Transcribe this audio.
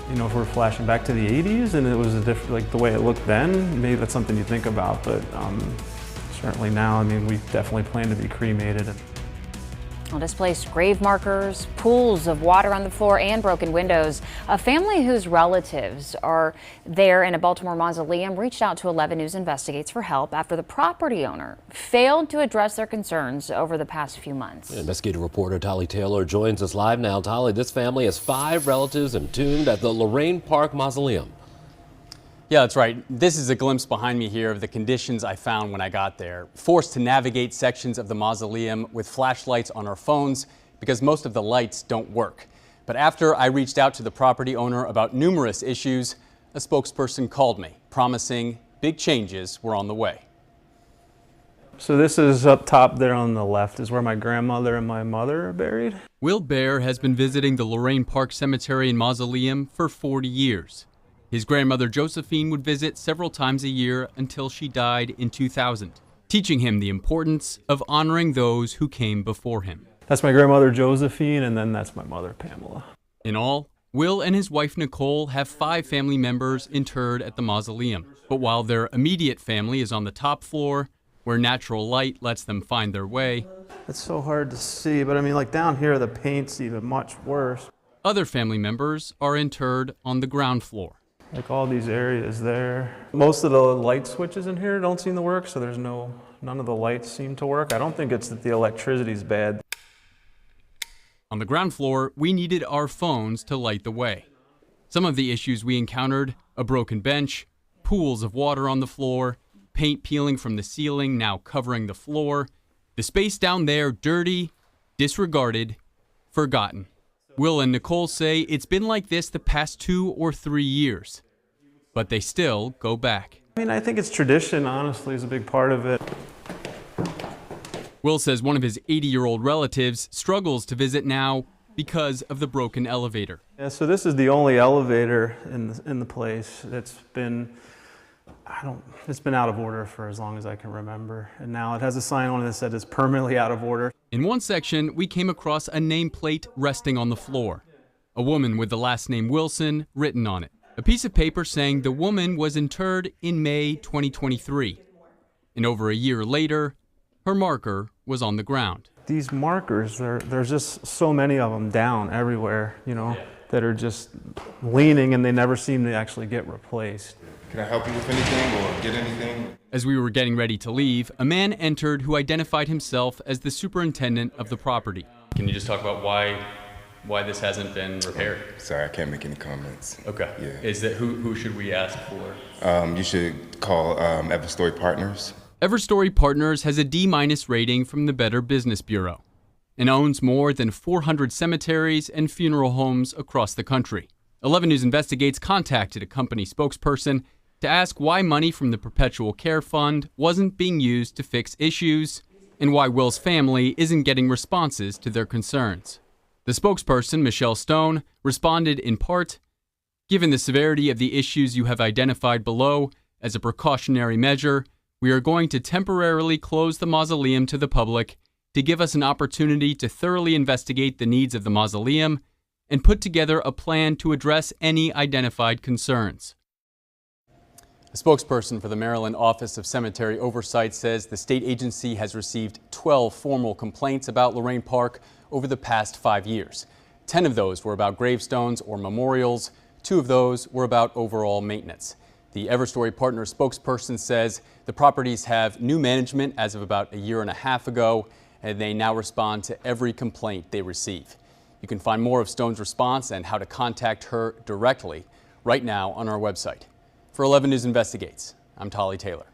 You know, if we're flashing back to the 80s and it was a different, like the way it looked then, maybe that's something you think about, but certainly now, I mean, we definitely plan to be cremated. Well, displaced grave markers, pools of water on the floor, and broken windows. A family whose relatives are there in a Baltimore mausoleum reached out to 11 News Investigates for help after the property owner failed to address their concerns over the past few months. Investigative reporter Tolly Taylor joins us live now. Tolly, this family has 5 relatives entombed at the Lorraine Park Mausoleum. Yeah, that's right. This is a glimpse behind me here of the conditions I found when I got there. Forced to navigate sections of the mausoleum with flashlights on our phones because most of the lights don't work. But after I reached out to the property owner about numerous issues, a spokesperson called me, promising big changes were on the way. So this is up top there on the left is where my grandmother and my mother are buried. Will Baer has been visiting the Lorraine Park Cemetery and Mausoleum for 40 years. His grandmother Josephine would visit several times a year until she died in 2000, teaching him the importance of honoring those who came before him. That's my grandmother Josephine, and then that's my mother Pamela. In all, Will and his wife Nicole have 5 family members interred at the mausoleum. But while their immediate family is on the top floor, where natural light lets them find their way, It's so hard to see, but I mean, like down here, the paint's even much worse. other family members are interred on the ground floor. Like all these areas there. Most of the light switches in here don't seem to work, so there's none of the lights seem to work. I don't think it's that the electricity's bad. On the ground floor, we needed our phones to light the way. Some of the issues we encountered: a broken bench, pools of water on the floor, paint peeling from the ceiling now covering the floor, the space down there dirty, disregarded, forgotten. Will and Nicole say it's been like this the past 2 or 3 years, but they still go back. I mean, I think it's tradition, honestly, is a big part of it. Will says one of his 80-year-old relatives struggles to visit now because of the broken elevator. Yeah, so this is the only elevator in the place that's been, it's been out of order for as long as I can remember. And now it has a sign on it that says it's permanently out of order. In one section, we came across a nameplate resting on the floor. A woman with the last name Wilson written on it. A piece of paper saying the woman was interred in May 2023. And over a year later, her marker was on the ground. These markers, there's just so many of them down everywhere, you know, that are just leaning and they never seem to actually get replaced. Can I help you with anything or get anything? As we were getting ready to leave, a man entered who identified himself as the superintendent of the property. Can you just talk about why this hasn't been repaired? Sorry, I can't make any comments. Okay. Yeah. Is that who should we ask for? You should call Everstory Partners. Everstory Partners has a D- rating from the Better Business Bureau and owns more than 400 cemeteries and funeral homes across the country. 11 News Investigates contacted a company spokesperson to ask why money from the Perpetual Care Fund wasn't being used to fix issues and why Will's family isn't getting responses to their concerns. The spokesperson, Michelle Stone, responded in part, "Given the severity of the issues you have identified below, as a precautionary measure, we are going to temporarily close the mausoleum to the public to give us an opportunity to thoroughly investigate the needs of the mausoleum and put together a plan to address any identified concerns." A spokesperson for the Maryland Office of Cemetery Oversight says the state agency has received 12 formal complaints about Lorraine Park over the past 5 years. 10 of those were about gravestones or memorials. 2 of those were about overall maintenance. The Everstory Partners spokesperson says the properties have new management as of about a year and a half ago, and they now respond to every complaint they receive. You can find more of Stone's response and how to contact her directly right now on our website. For 11 News Investigates, I'm Tolly Taylor.